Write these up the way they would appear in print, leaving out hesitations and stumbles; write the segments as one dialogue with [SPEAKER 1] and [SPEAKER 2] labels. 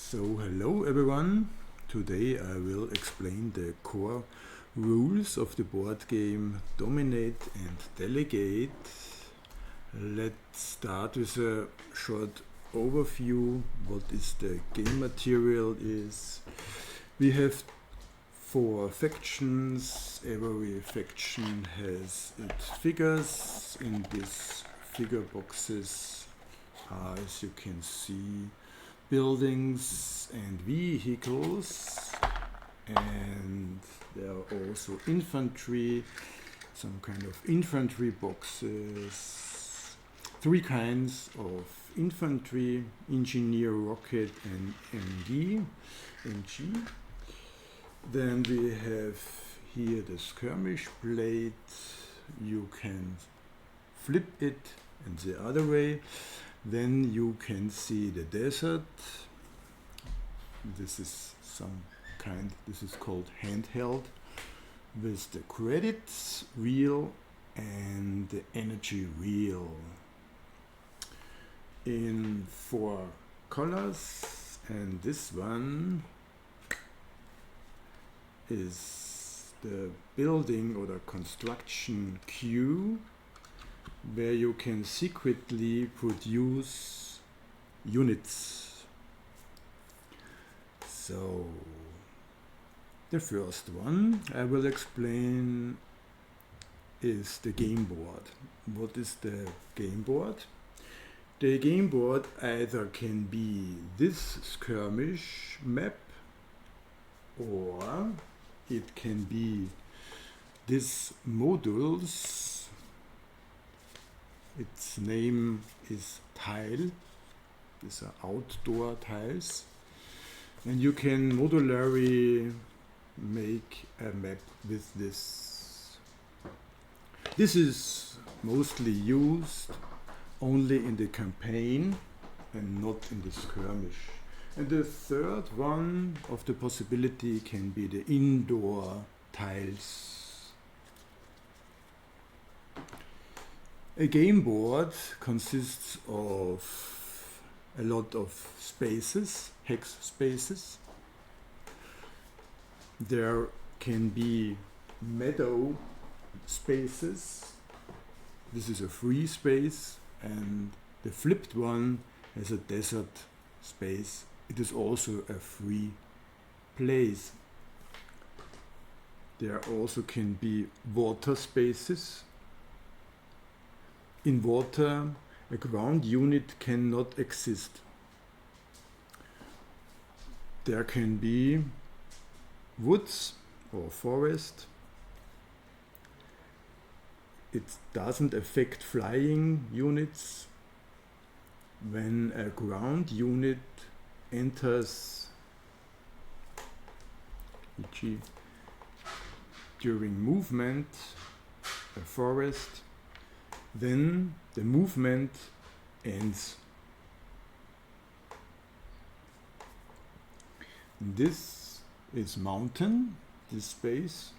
[SPEAKER 1] So hello everyone, today I will explain the core rules of the board game Dominate and Delegate. Let's start with a short overview. What is the game material is. We have 4 factions. Every faction has its figures. In these figure boxes are, as you can see, buildings and vehicles, and there are also infantry, some kind of infantry boxes, 3 kinds of infantry: engineer, rocket and MG. Then we have here the skirmish plate. You can flip it and the other way. Then you can see the desert. This is this is called handheld, with the credits wheel and the energy wheel in 4 colors, and this one is the building or the construction queue, where you can secretly produce units. So the first one I will explain is the game board. What is the game board? The game board either can be this skirmish map, or it can be these modules. Its name is tile. These are outdoor tiles, and you can modularly make a map with this. This is mostly used only in the campaign and not in the skirmish. And the third one of the possibility can be the indoor tiles. A game board consists of a lot of spaces, hex spaces. There can be meadow spaces. This is a free space, and the flipped one has a desert space. It is also a free place. There also can be water spaces. In water, a ground unit cannot exist. There can be woods or forest. It doesn't affect flying units. When a ground unit enters, e.g. during movement, a forest, then the movement ends. This is mountain, this space.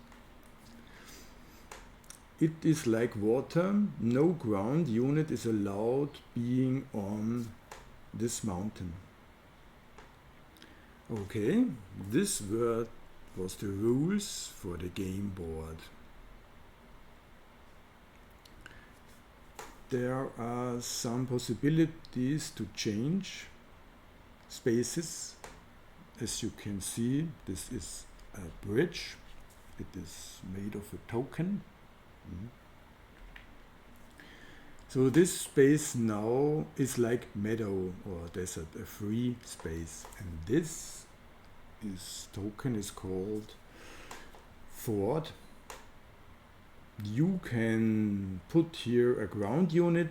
[SPEAKER 1] It is like water. No ground unit is allowed being on this mountain. Okay, this was the rules for the game board. There are some possibilities to change spaces. As you can see, this is a bridge. It is made of a token. So this space now is like meadow or desert, a free space. And this token is called fort. You can put here a ground unit.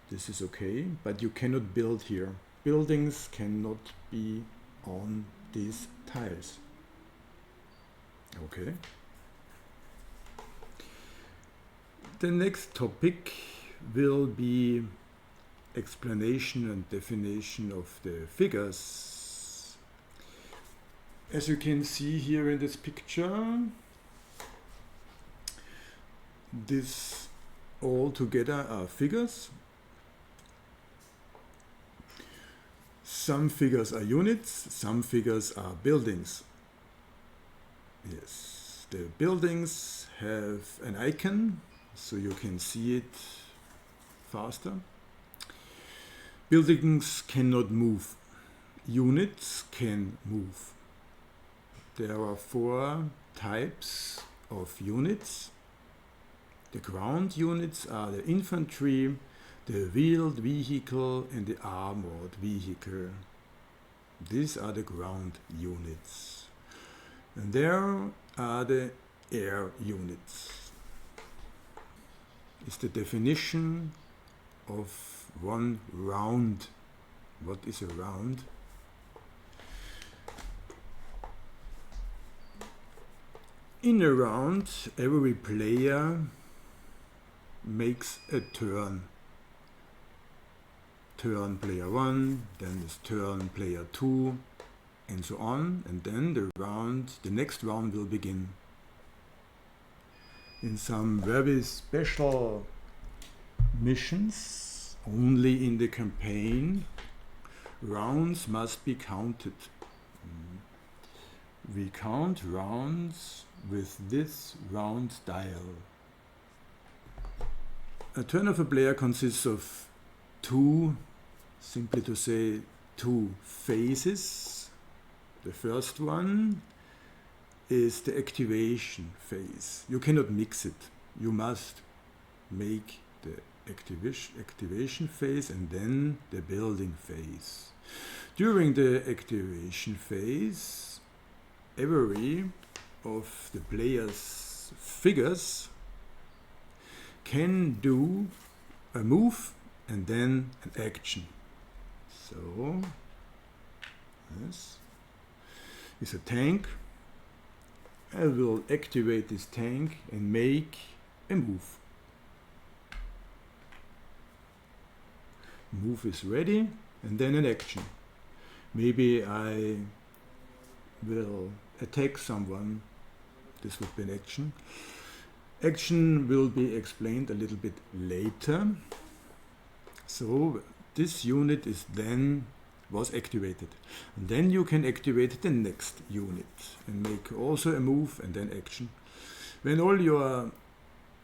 [SPEAKER 1] This is okay, but you cannot build here. Buildings cannot be on these tiles. Okay. The next topic will be explanation and definition of the figures. As you can see here in this picture, this all together are figures. Some figures are units, some figures are buildings. Yes, the buildings have an icon, so you can see it faster. Buildings cannot move. Units can move. There are 4 types of units. The ground units are the infantry, the wheeled vehicle and the armored vehicle. These are the ground units. And there are the air units. It's the definition of one round. What is a round? In a round, every player makes a turn. Turn player 1, then is turn player 2, and so on, and then the next round will begin. In some very special missions, only in the campaign, rounds must be counted. We count rounds with this round dial. A turn of a player consists of 2, simply to say, 2 phases. The first one is the activation phase. You cannot mix it. You must make the activation phase and then the building phase. During the activation phase, every of the player's figures can do a move and then an action. So, this is a tank. I will activate this tank and make a move. Move is ready, and then an action. Maybe I will attack someone. This would be an action. Action will be explained a little bit later. So this unit was activated. And then you can activate the next unit and make also a move and then action. When all your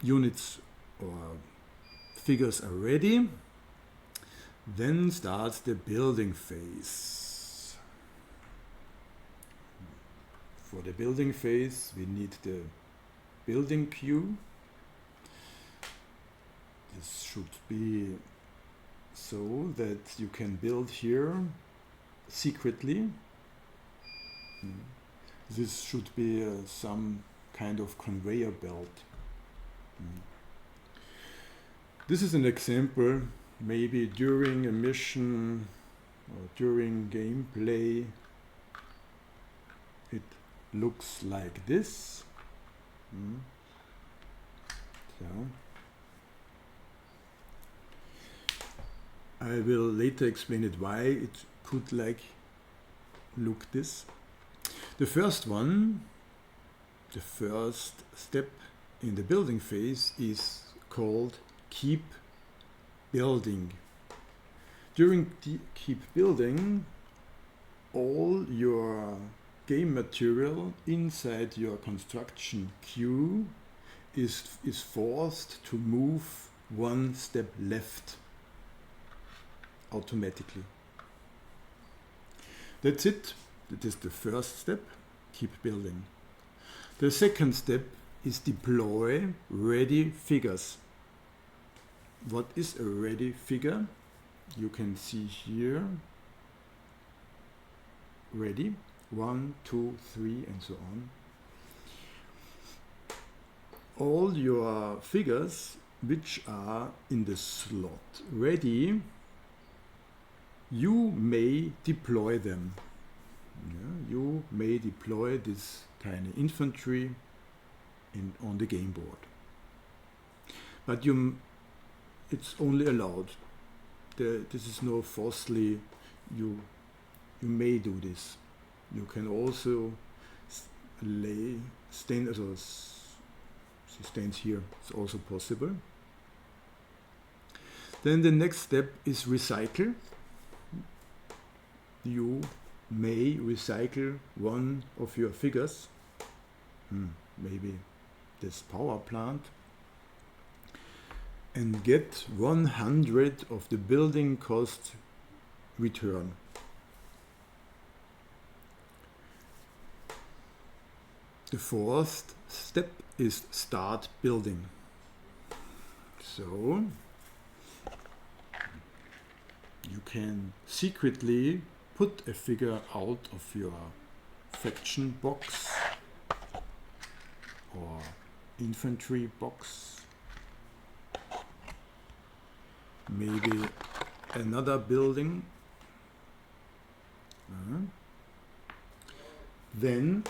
[SPEAKER 1] units or figures are ready, then starts the building phase. For the building phase, we need the building queue. This should be so that you can build here secretly. This should be some kind of conveyor belt. This is an example. Maybe during a mission or during gameplay, it looks like this. So I will later explain it why it could look this. The first one, the first step in the building phase is called keep building. During the keep building, all your game material inside your construction queue is forced to move 1 step left automatically. That's it. That is the first step, keep building. The second step is deploy ready figures. What is a ready figure? You can see here, ready, 1, 2, 3, and so on. All your figures which are in the slot ready, you may deploy them. You may deploy this tiny infantry on the game board. But it's only allowed. This is no forcefully, you may do this. You can also stands here. It's also possible. Then the next step is recycle. you may recycle one of your figures, maybe this power plant, and get 100 of the building cost return. The fourth step is start building. So you can secretly put a figure out of your faction box or infantry box, maybe another building. Then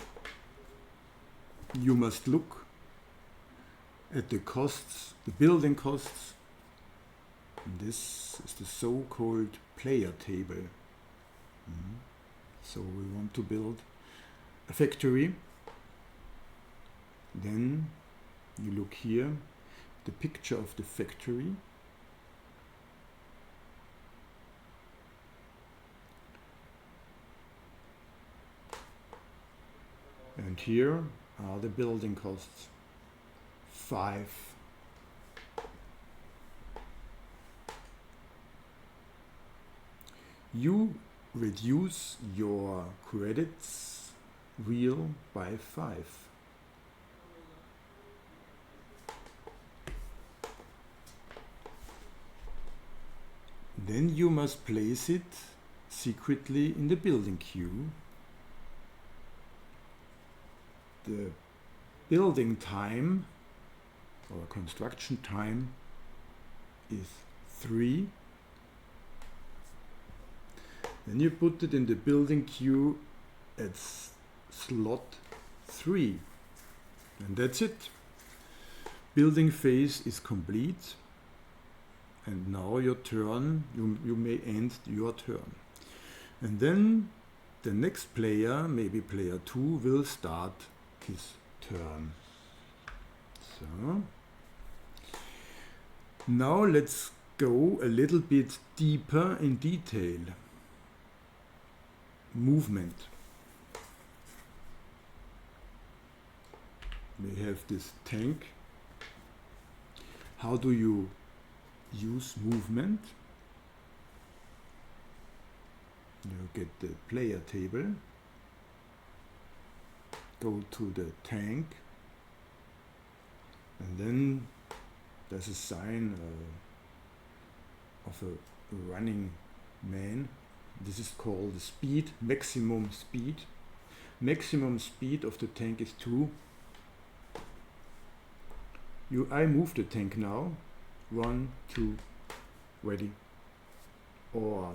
[SPEAKER 1] you must look at the costs, the building costs. This is the so-called player table. So we want to build a factory. Then you look here, the picture of the factory. And here are the building costs. 5. You reduce your credits wheel by 5. Then you must place it secretly in the building queue. The building time or construction time is 3. Then you put it in the building queue at slot 3. And that's it. Building phase is complete. And now your turn, you may end your turn. And then the next player, maybe player 2, will start his turn. So now let's go a little bit deeper in detail. Movement. We have this tank. How do you use movement? You get the player table, go to the tank, and then there's a sign of a running man. This is called the speed, maximum speed. Maximum speed of the tank is 2. I move the tank now. 1, 2, ready. Or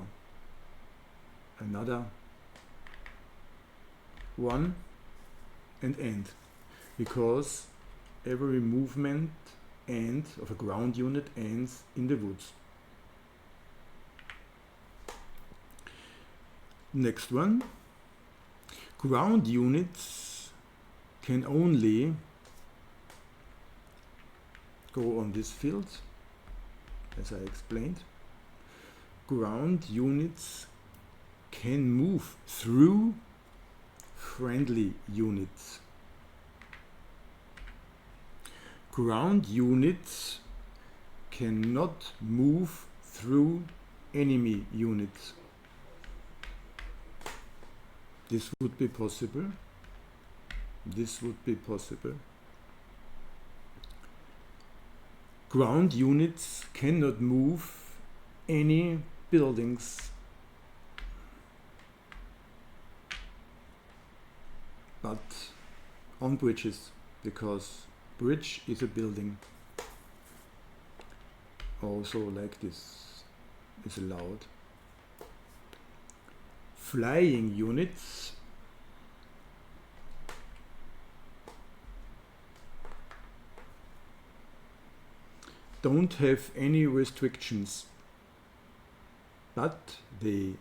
[SPEAKER 1] another 1 and end. Because every movement end of a ground unit ends in the woods. Next one. Ground units can only go on this field, as I explained. Ground units can move through friendly units. Ground units cannot move through enemy units. This would be possible. This would be possible. Ground units cannot move any buildings, but on bridges, because bridge is a building. Also like this is allowed. Flying units don't have any restrictions, but they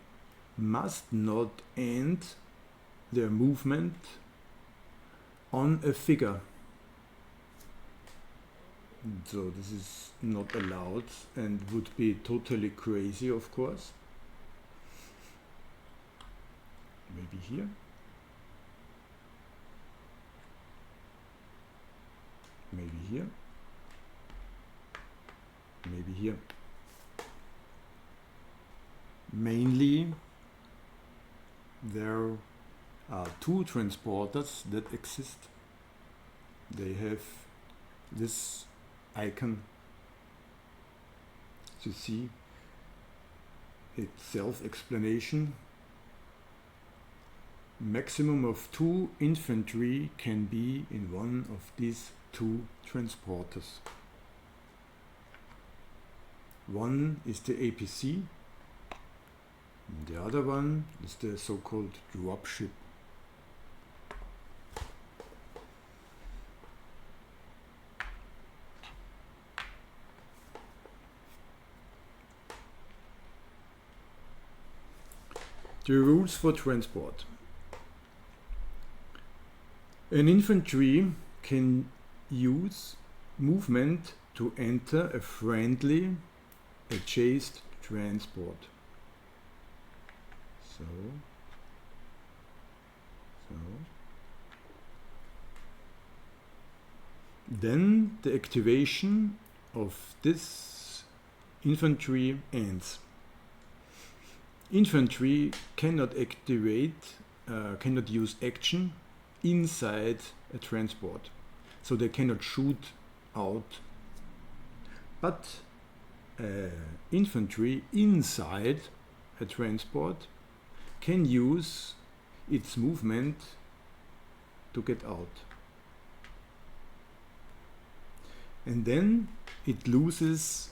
[SPEAKER 1] must not end their movement on a figure. So this is not allowed and would be totally crazy, of course. maybe here. Maybe here. Maybe here. Mainly, there are two transporters that exist. They have this icon. You see, it's self-explanation. Maximum of 2 infantry can be in one of these 2 transporters. One is the APC, and the other one is the so-called dropship. The rules for transport. An infantry can use movement to enter a friendly adjacent transport. So. Then the activation of this infantry ends. Infantry cannot cannot use action inside a transport, so they cannot shoot out. But infantry inside a transport can use its movement to get out. And then it loses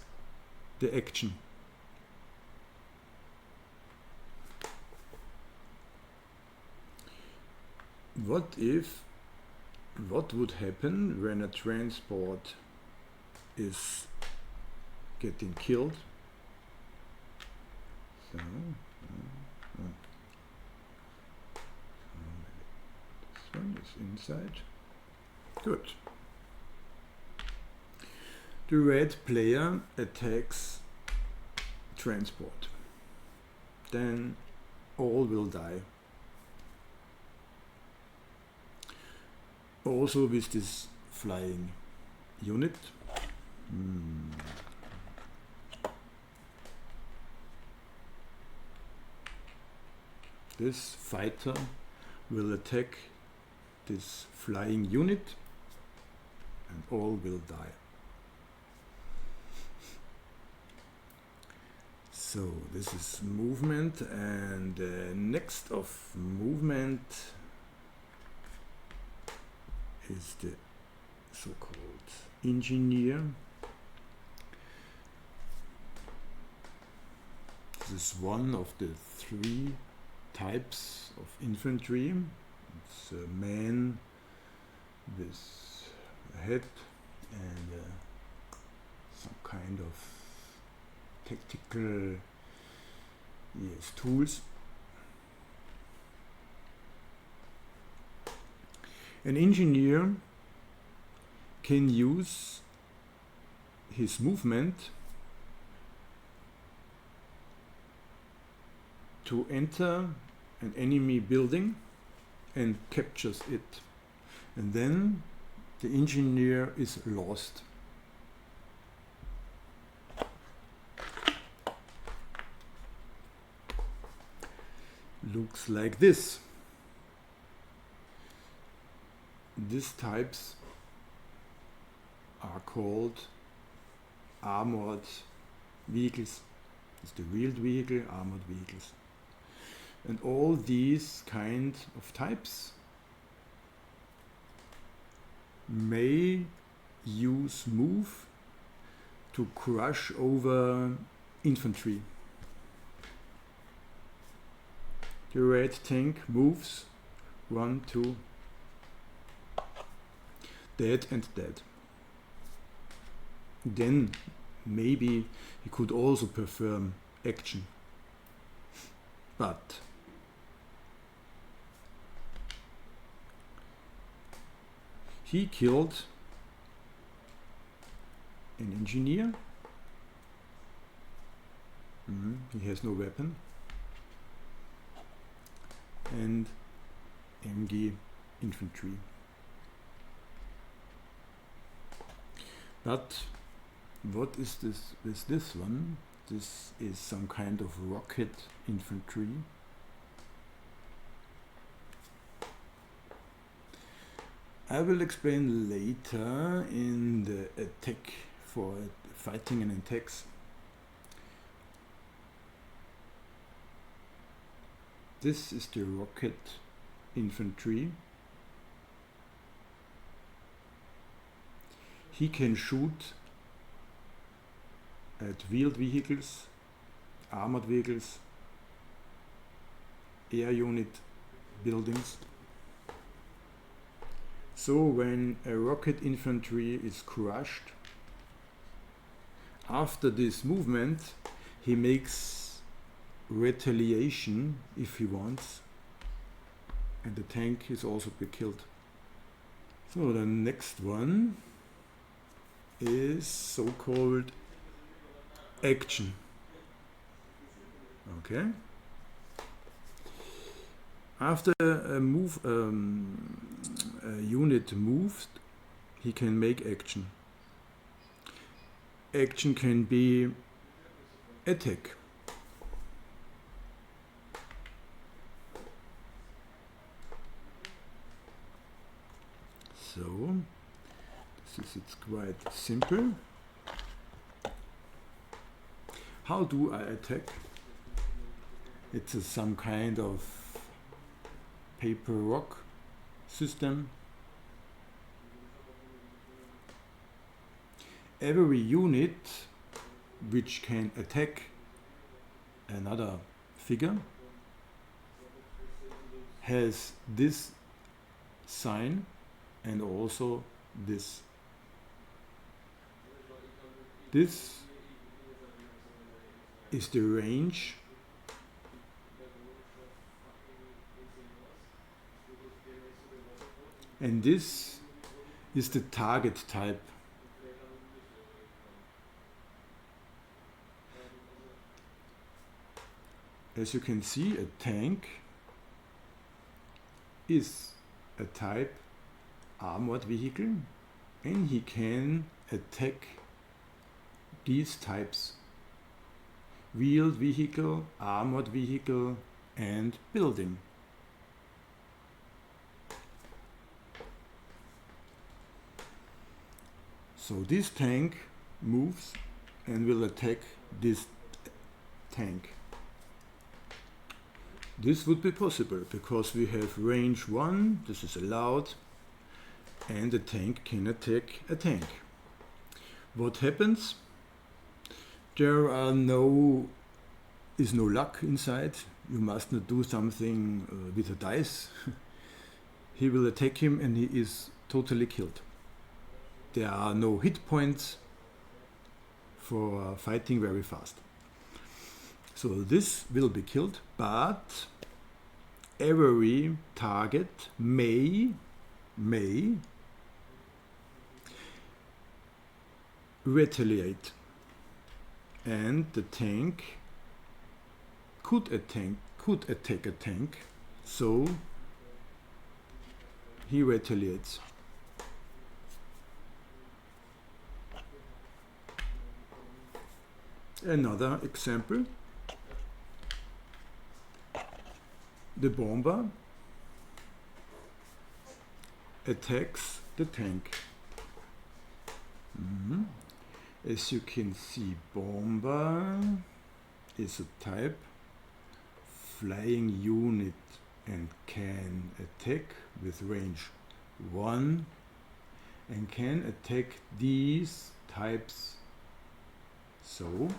[SPEAKER 1] the action. What would happen when a transport is getting killed? So, this one is inside. Good. The red player attacks transport. Then all will die. Also with this flying unit. This fighter will attack this flying unit and all will die. So this is movement, and next of movement is the so-called engineer. This is one of the 3 types of infantry. It's a man with a head and some kind of tactical tools. An engineer can use his movement to enter an enemy building and captures it. And then the engineer is lost. Looks like this. These types are called armored vehicles. It's the wheeled vehicle, armored vehicles. And all these kind of types may use move to crush over infantry. The red tank moves 1, 2, dead and dead. Then maybe he could also perform action. But he killed an engineer. He has no weapon. and MG Infantry. But what is this with this one? This is some kind of rocket infantry. I will explain later in the attack for fighting and attacks. This is the rocket infantry. He can shoot at wheeled vehicles, armored vehicles, air unit, buildings. So when a rocket infantry is crushed, after this movement he makes retaliation if he wants, and the tank is also be killed. So the next one is so-called action. Okay. After a unit moves, he can make action. Action can be attack. So it's quite simple. How do I attack? It's some kind of paper rock system. Every unit which can attack another figure has this sign and also this. This is the range and this is the target type. As you can see, a tank is a type armored vehicle and he can attack these types: wheeled vehicle, armored vehicle and building. So this tank moves and will attack this tank. This would be possible because we have range 1, this is allowed, and the tank can attack a tank. What happens? There is no luck inside. You must not do something with a dice. He will attack him and he is totally killed. There are no hit points for fighting very fast. So this will be killed, but every target may retaliate, and the tank could attack a tank, so he retaliates. Another example: the bomber attacks the tank. As you can see, bomber is a type flying unit and can attack with range 1 and can attack these types. So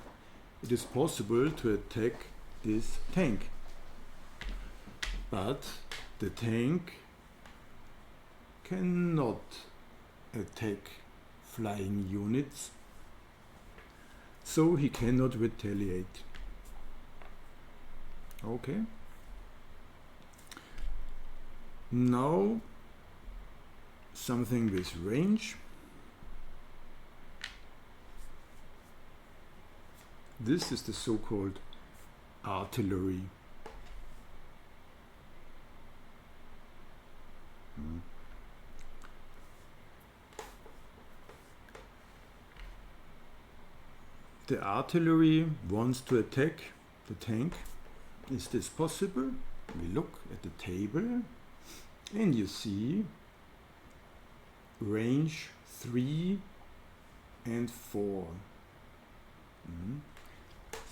[SPEAKER 1] it is possible to attack this tank, but the tank cannot attack flying units, so he cannot retaliate. Okay. Now something with range. This is the so-called artillery. the artillery wants to attack the tank. Is this possible? We look at the table and you see range 3 and 4.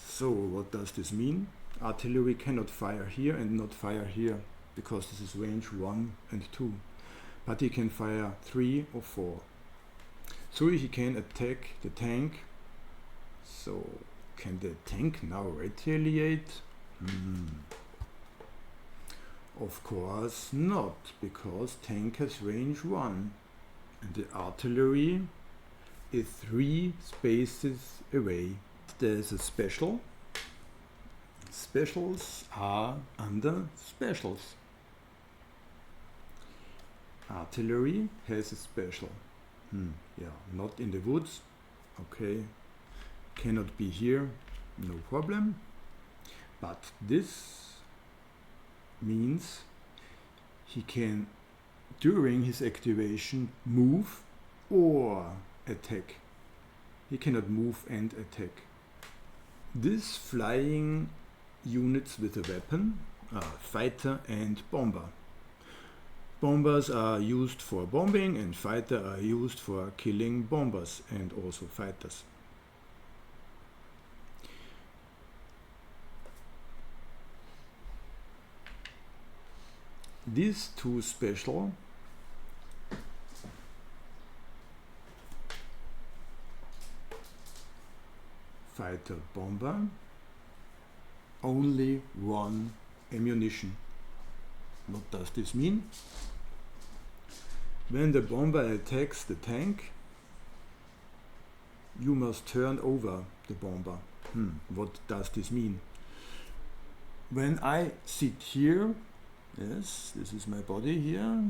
[SPEAKER 1] So what does this mean? Artillery cannot fire here and not fire here because this is range 1 and 2. But he can fire 3 or 4. So he can attack the tank. So can the tank now retaliate? Of course not, because tank has range 1 and the artillery is 3 spaces away. There's a special. Specials are under specials. Artillery has a special. Yeah, not in the woods. Okay, cannot be here, no problem. But this means he can, during his activation, move or attack. He cannot move and attack. This flying units with a weapon are fighter and bomber. Bombers are used for bombing and fighter are used for killing bombers and also fighters. These two special fighter bomber only 1 ammunition. What does this mean? When the bomber attacks the tank, you must turn over the bomber. What does this mean? When I sit here, yes, this is my body here.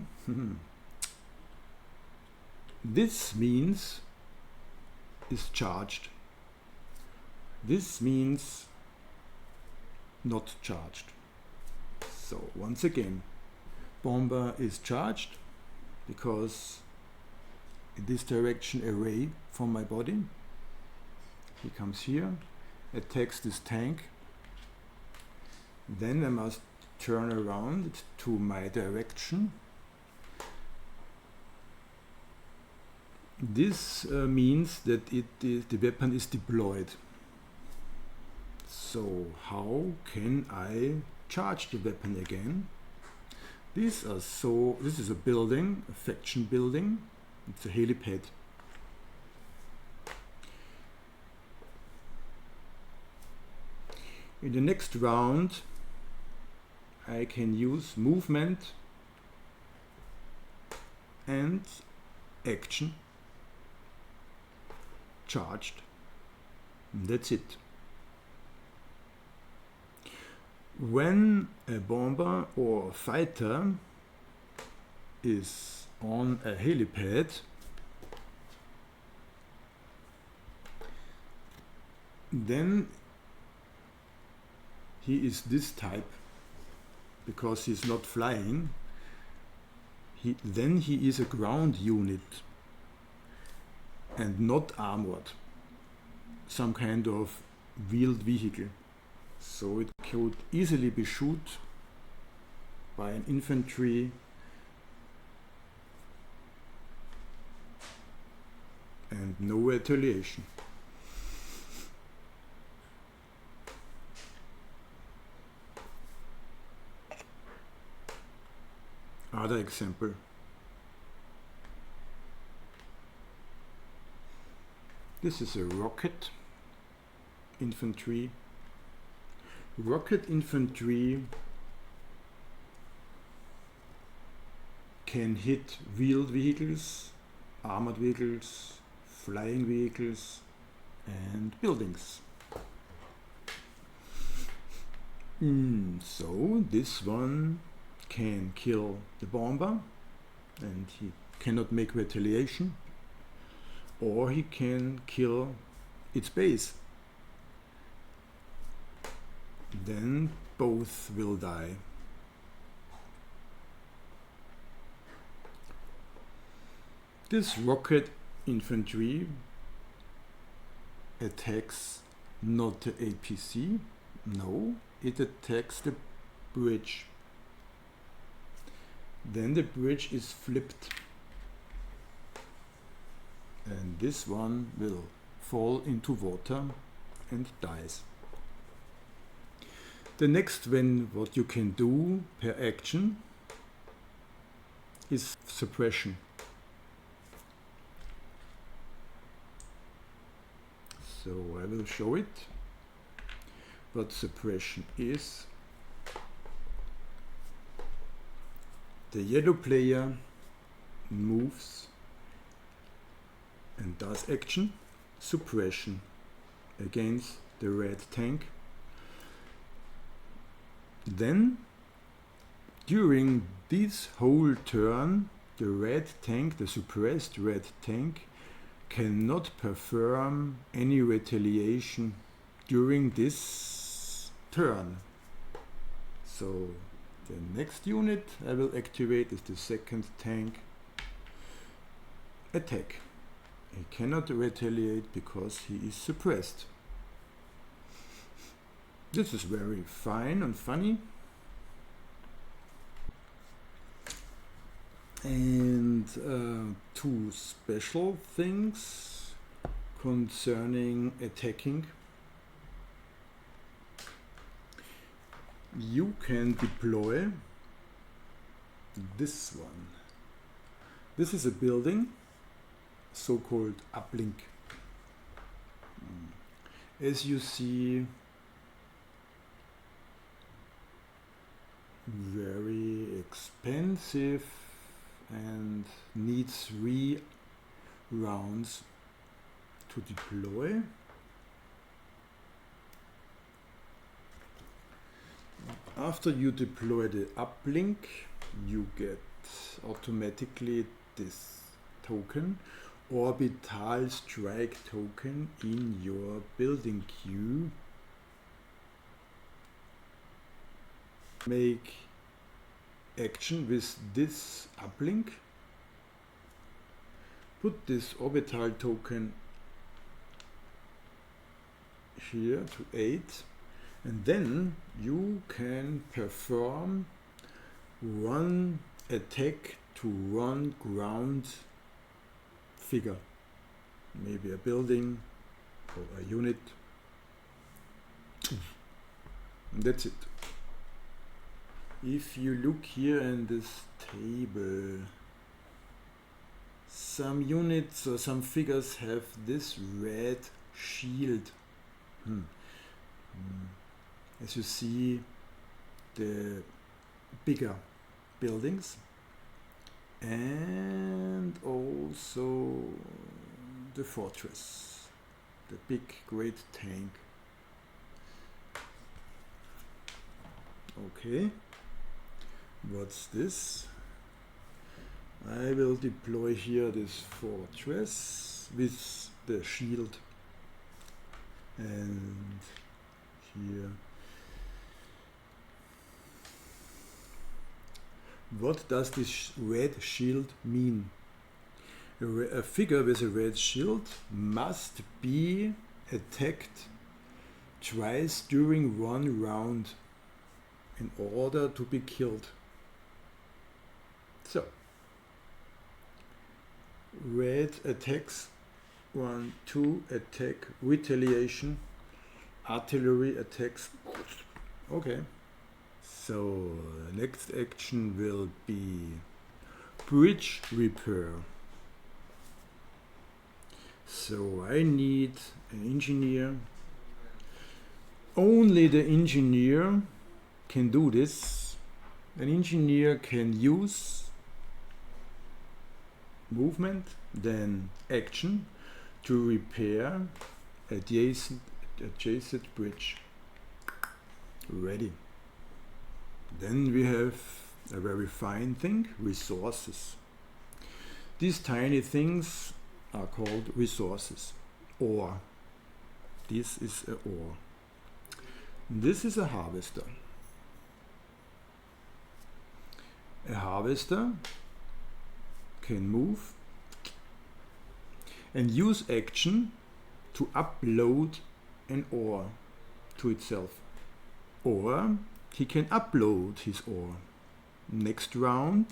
[SPEAKER 1] This means is charged. This means not charged. So once again, bomber is charged because in this direction away from my body. He comes here, attacks this tank. Then I must turn around to my direction. This means that the weapon is deployed. So how can I charge the weapon again? This is a building, a faction building. It's a helipad. In the next round, I can use movement and action. Charged. And that's it. When a bomber or a fighter is on a helipad, then he is this type, because he's not flying. Then he is a ground unit and not armored, some kind of wheeled vehicle. So it could easily be shot by an infantry and no retaliation. Other example. This is a rocket infantry. Rocket infantry can hit wheeled vehicles, armored vehicles, flying vehicles, and buildings. So this one can kill the bomber and he cannot make retaliation, or he can kill its base. Then both will die. This rocket infantry attacks not the APC, no, it attacks the bridge. Then the bridge is flipped, and this one will fall into water and dies. The next one, what you can do per action, is suppression. So I will show it. What suppression is. The yellow player moves and does action suppression against the red tank. Then during this whole turn, the red tank, the suppressed red tank, cannot perform any retaliation during this turn. So the next unit I will activate is the second tank attack. He cannot retaliate because he is suppressed. This is very fine and funny. And two special things concerning attacking. You can deploy this one. This is a building, so-called uplink. As you see, very expensive and needs 3 rounds to deploy. After you deploy the uplink, you get automatically this token, Orbital Strike token, in your building queue. Make action with this uplink. Put this orbital token here to 8, and then you can perform one attack to one ground figure, maybe a building or a unit. And that's it. If you look here in this table, some units or some figures have this red shield. As you see, the bigger buildings and also the fortress, the big great tank. Okay. What's this? I will deploy here this fortress with the shield, and here. What does this red shield mean? A figure with a red shield must be attacked twice during one round in order to be killed. So, red attacks, 1, 2, attack, retaliation, artillery attacks. Okay. So, next action will be bridge repair. So, I need an engineer. Only the engineer can do this. An engineer can use movement, then action to repair adjacent bridge. Ready. Then we have a very fine thing, resources. These tiny things are called resources. Ore. This is a ore. This is a harvester. A harvester can move and use action to upload an ore to itself. Or he can upload his ore. Next round,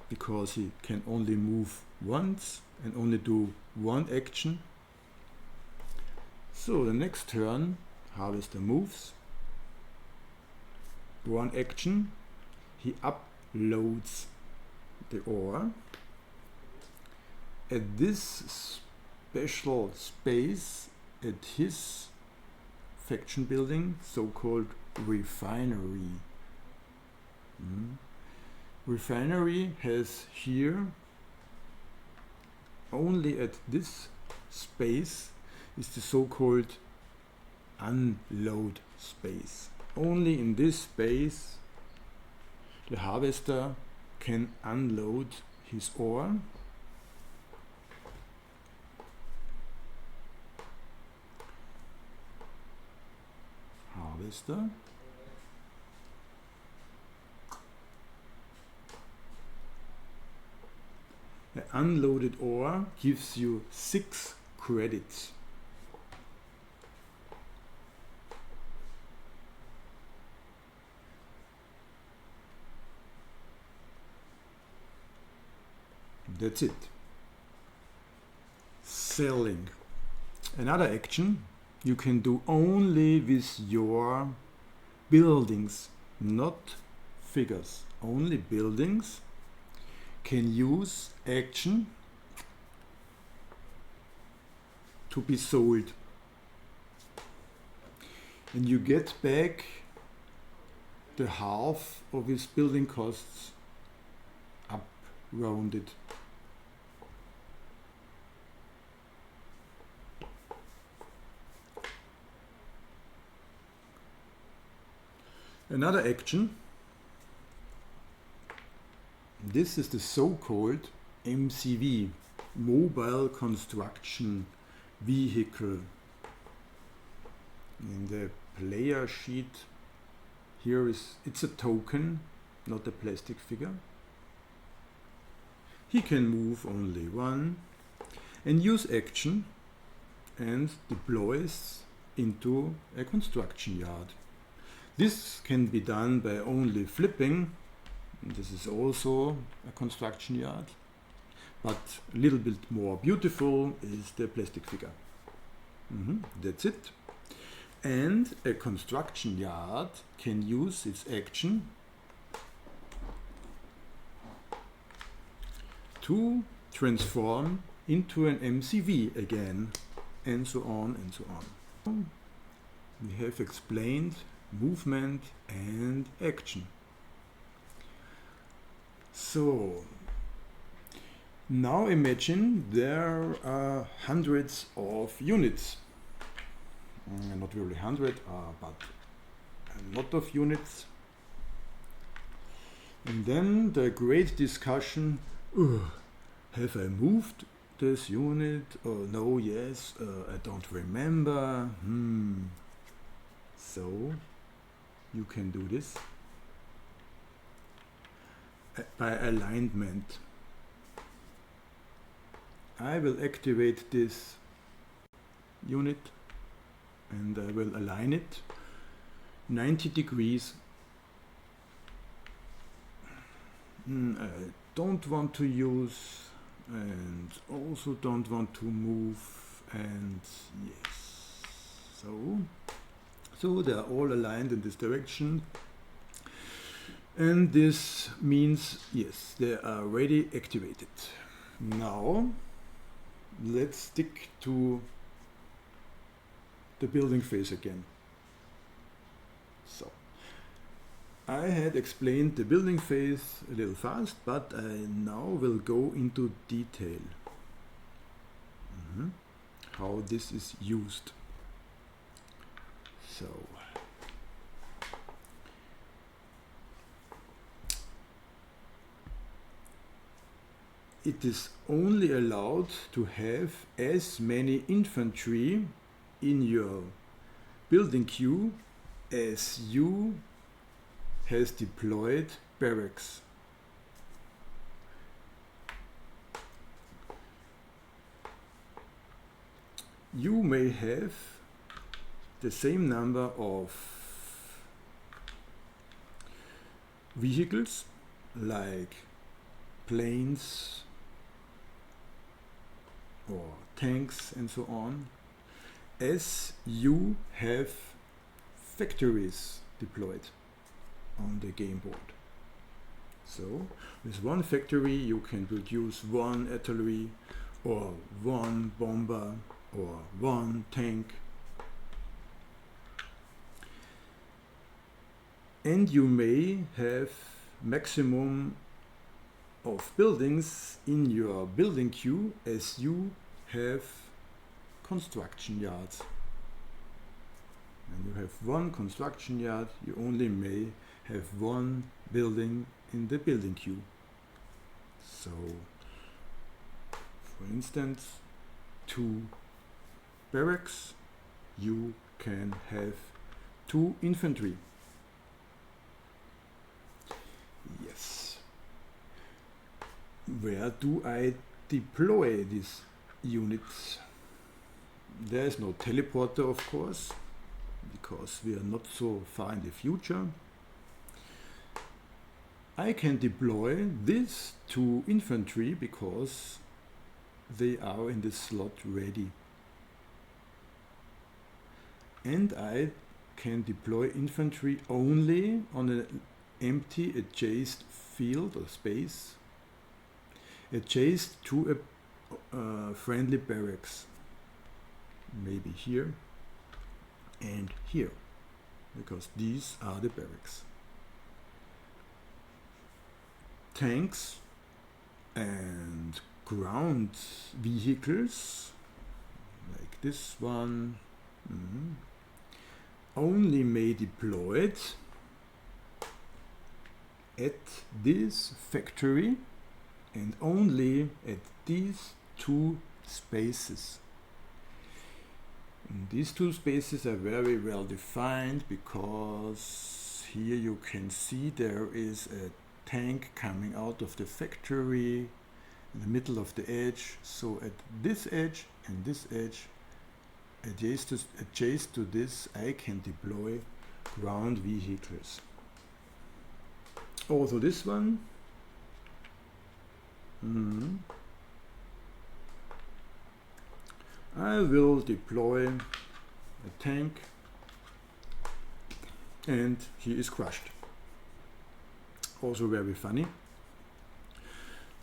[SPEAKER 1] because he can only move once and only do one action. So the next turn, harvester moves. One action, he uploads the ore. At this special space, at his faction building, so-called refinery. Refinery has here, only at this space, is the so-called unload space. Only in this space the harvester can unload his ore. Harvester. The unloaded ore gives you 6 credits. That's it. Selling. Another action you can do only with your buildings, not figures. Only buildings can use action to be sold. And you get back the half of his building costs up rounded. Another action, this is the so-called MCV, Mobile Construction Vehicle. In the player sheet, here it's a token, not a plastic figure. He can move only one and use action and deploys into a construction yard. This can be done by only flipping. This is also a construction yard, but a little bit more beautiful is the plastic figure. That's it. And a construction yard can use its action to transform into an MCV again, and so on and so on. We have explained movement and action. So now imagine there are hundreds of units. Not really 100, but a lot of units. And then the great discussion, have I moved this unit? Oh no, yes, I don't remember. So you can do this by alignment. I will activate this unit and I will align it 90 degrees. I don't want to use and also don't want to move, and yes, so they are all aligned in this direction, and this means yes, they are already activated. Now let's stick to the building phase again. So I had explained the building phase a little fast, but I now will go into detail how this is used. So it is only allowed to have as many infantry in your building queue as you has deployed barracks. you may have the same number of vehicles like planes or tanks and so on as you have factories deployed on the game board. So with one factory you can produce one artillery or one bomber or one tank, and you may have maximum of buildings in your building queue as you have construction yards. When you have one construction yard, you only may have one building in the building queue. So, for instance, 2 barracks, you can have 2 infantry. Yes. Where do I deploy these units? There is no teleporter, of course, because we are not so far in the future. I can deploy this to infantry because they are in the slot ready. And I can deploy infantry only on an empty adjacent field or space adjacent to a friendly barracks. Maybe here and here, because these are the barracks. Tanks and ground vehicles, like this one, only may deployed at this factory and only at these 2 spaces. And these 2 spaces are very well defined because here you can see there is a tank coming out of the factory in the middle of the edge. So at this edge and this edge, adjacent to this, I can deploy ground vehicles. Also this one. I will deploy a tank and he is crushed. Also very funny.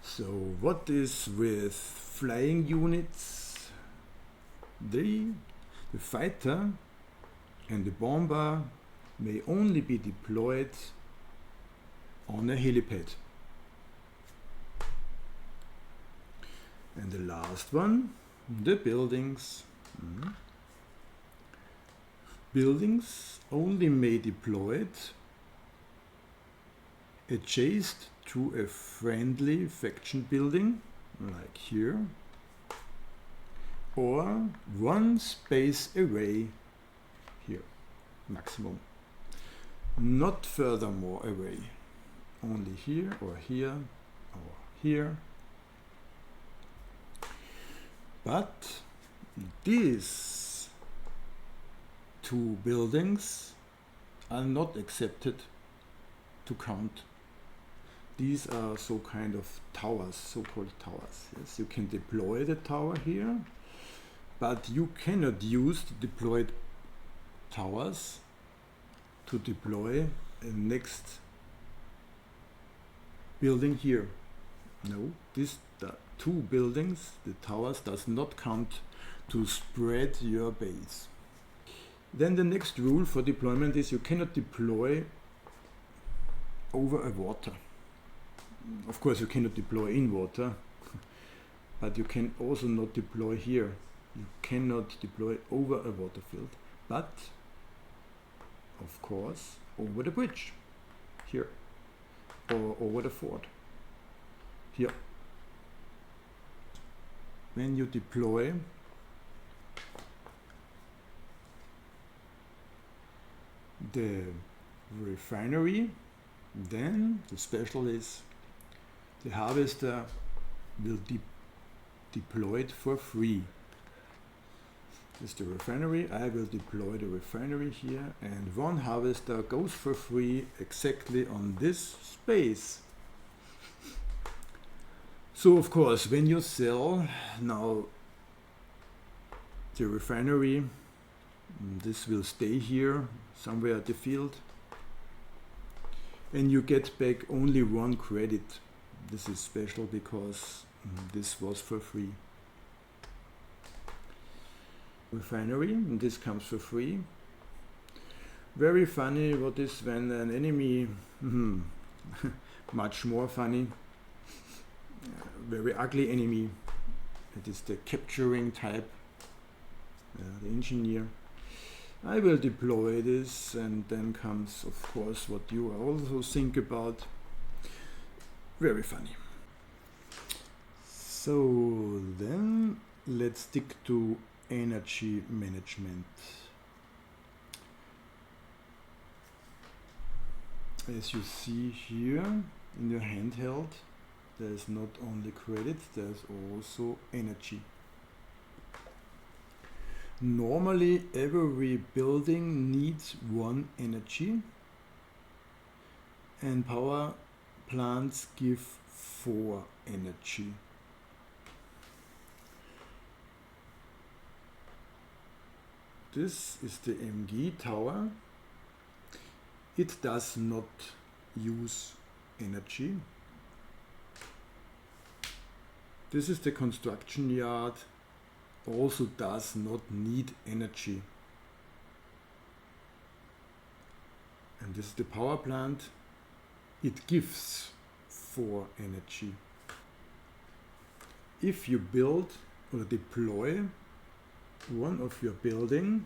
[SPEAKER 1] So what is with flying units? The fighter and the bomber may only be deployed on a helipad. And the last one, the buildings. Buildings only may deployed adjacent to a friendly faction building, like here, or 1 space away here, maximum. Not furthermore away, only here or here or here. But these 2 buildings are not accepted to count. These are so kind of towers, so-called towers. Yes, you can deploy the tower here, but you cannot use the deployed towers to deploy a next building here. No, these 2 buildings, the towers, does not count to spread your base. Then the next rule for deployment is you cannot deploy over a water. Of course you cannot deploy in water, but you can also not deploy here. You cannot deploy over a water field, but of course over the bridge here, or over the ford here. When you deploy the refinery, then the special is the harvester will be deployed for free. is the refinery. I will deploy the refinery here, and one harvester goes for free exactly on this space. So of course, when you sell now the refinery, this will stay here somewhere at the field, and you get back only 1 credit. This is special because this was for free. Refinery, and this comes for free. Very funny what is when an enemy, much more funny, very ugly enemy. It is the capturing type, the engineer. I will deploy this, and then comes of course what you also think about. Very funny. So then let's stick to energy management. As you see here in your handheld, there's not only credit, there's also energy. Normally every building needs 1 energy, and power plants give 4 energy. This is the MG tower. It does not use energy. This is the construction yard. Also does not need energy. And this is the power plant. It gives 4 energy. If you build or deploy one of your building,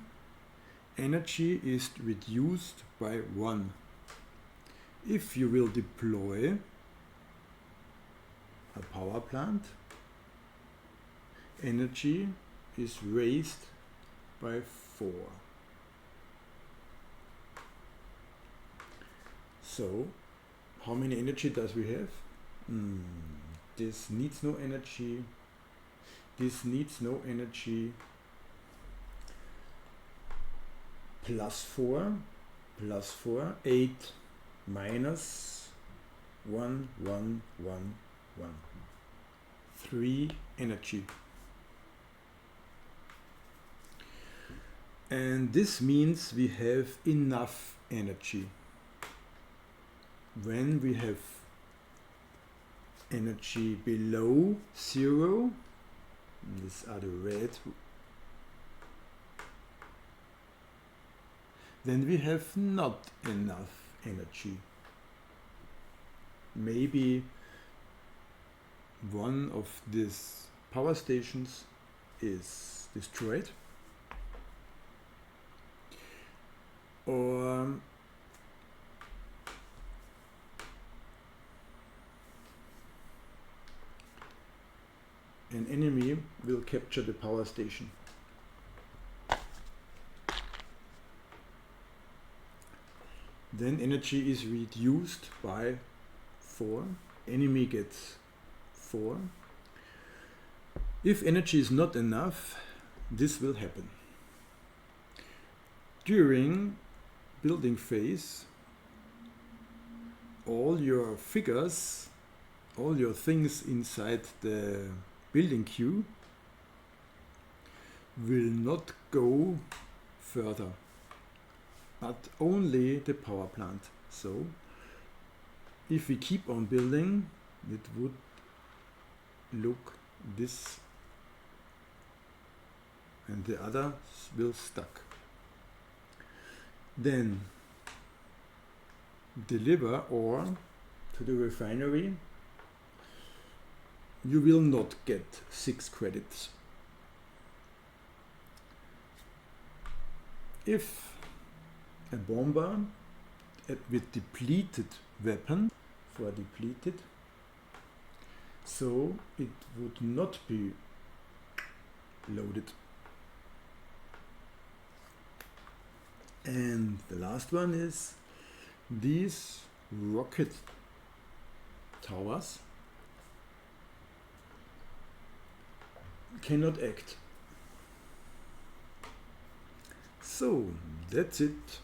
[SPEAKER 1] energy is reduced by 1. If you will deploy a power plant, energy is raised by 4. So, how many energy does we have? This needs no energy. This needs no energy. +4, +4, 8, minus 1, 1, 1, 1. 3 energy. And this means we have enough energy. When we have energy below 0, these are the red, then we have not enough energy. Maybe one of these power stations is destroyed, or an enemy will capture the power station. Then energy is reduced by 4. Enemy gets 4. If energy is not enough, this will happen. During building phase, all your figures, all your things inside the building queue will not go further, but only the power plant. So if we keep on building, it would look this, and the others will stuck. Then deliver ore to the refinery. You will not get 6 credits. If a bomber with depleted weapon, for depleted, so it would not be loaded. And the last one is these rocket towers cannot act. So that's it